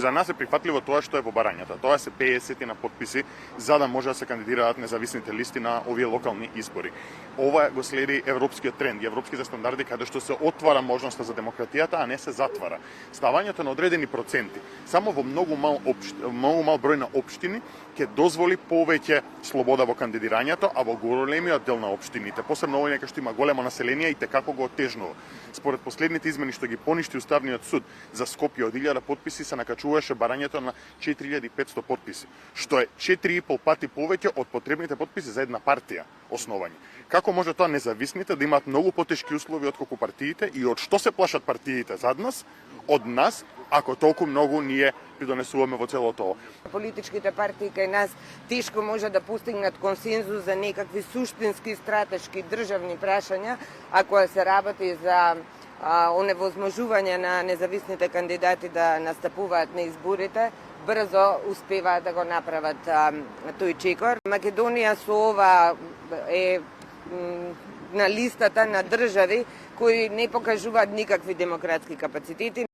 За нас е прифатливо тоа што е во барањата. Тоа се 50 на потписи за да може да се кандидираат независните листи на овие локални избори. Ова го следи европскиот тренд, европските стандарди каде што се отвара можноста за демократијата, а не се затвара. Ставањето на одредени проценти само во многу мал број на општини ќе дозволи повеќе слобода во кандидирањето, а во големиот дел на општините, посебно овие кај што има големо население и како го отежнува. Според последните измени што ги поништи Уставниот суд за Скопје од 1000 потписи се накачуваше барањето на 4500 потписи, што е 4,5 пати повеќе од потребните потписи за една партија основање. Како може тоа независните да имаат многу потешки услови отколку партиите и од што се плашат партиите зад нас, од нас, ако толку многу ние придонесуваме во целото ова? Политичките партии кај нас тешко може да постигнат консензус за некакви суштински, стратешки, државни прашања, ако се работи за оневозможување на независните кандидати да настапуваат на изборите, брзо успеваат да го направат тој чекор. Македонија со ова е на листата на држави кои не покажуваат никакви демократски капацитети.